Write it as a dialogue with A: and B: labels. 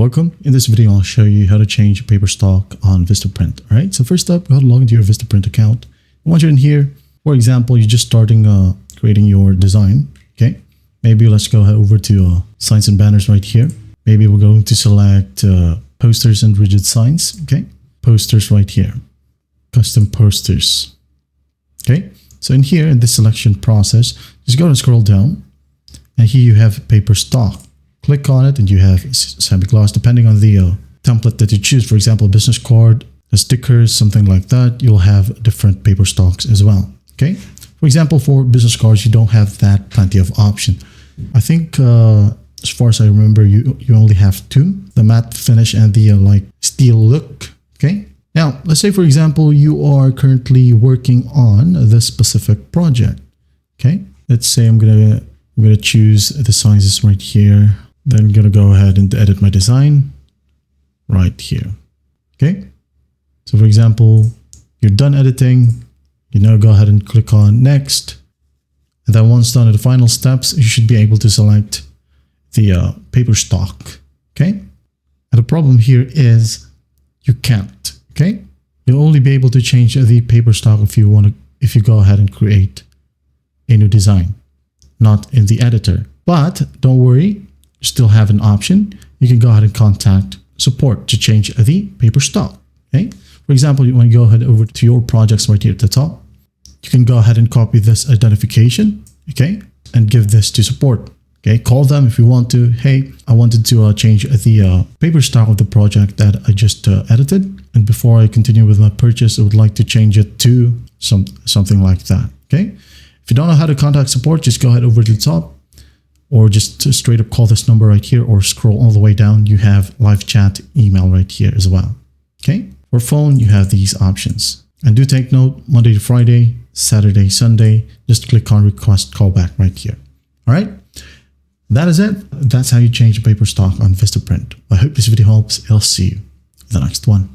A: Welcome. In this video, I'll show you how to change paper stock on Vistaprint. All right. So first up, go ahead and log into your Vistaprint account. Once you're in here, for example, you're just starting creating your design. Okay. Maybe let's go ahead over to signs and banners right here. Maybe we're going to select posters and rigid signs. Okay. Posters right here. Custom posters. Okay. So in here, in this selection process, just go and scroll down. And here you have paper stock. Click on it and you have semi-gloss, depending on the template that you choose. For example, a business card, a stickers, something like that. You'll have different paper stocks as well. Okay. For example, for business cards, you don't have that plenty of option. I think as far as I remember, you only have two: the matte finish and the like steel look. Okay. Now, let's say, for example, you are currently working on this specific project. Okay. Let's say I'm gonna choose the sizes right here. Then I'm gonna go ahead and edit my design right here. Okay. So for example, you're done editing. You now go ahead and click on next. And then once done at the final steps, you should be able to select the paper stock. Okay. And the problem here is you can't. Okay. You'll only be able to change the paper stock if you go ahead and create a new design, not in the editor. But don't worry, you still have an option. You can go ahead and contact support to change the paper stock. Okay. For example, you want to go ahead over to your projects right here at the top. You can go ahead and copy this identification. Okay. And give this to support. Okay. Call them if you want to. Hey, I wanted to change the paper stock of the project that I just edited. And before I continue with my purchase, I would like to change it to something like that. Okay. If you don't know how to contact support, just go ahead over to the top, or just straight up call this number right here, or scroll all the way down. You have live chat email right here as well. Okay. For phone, you have these options. And do take note, Monday to Friday, Saturday, Sunday, just click on request callback right here. All right. That is it. That's how you change paper stock on Vistaprint. I hope this video helps. I'll see you in the next one.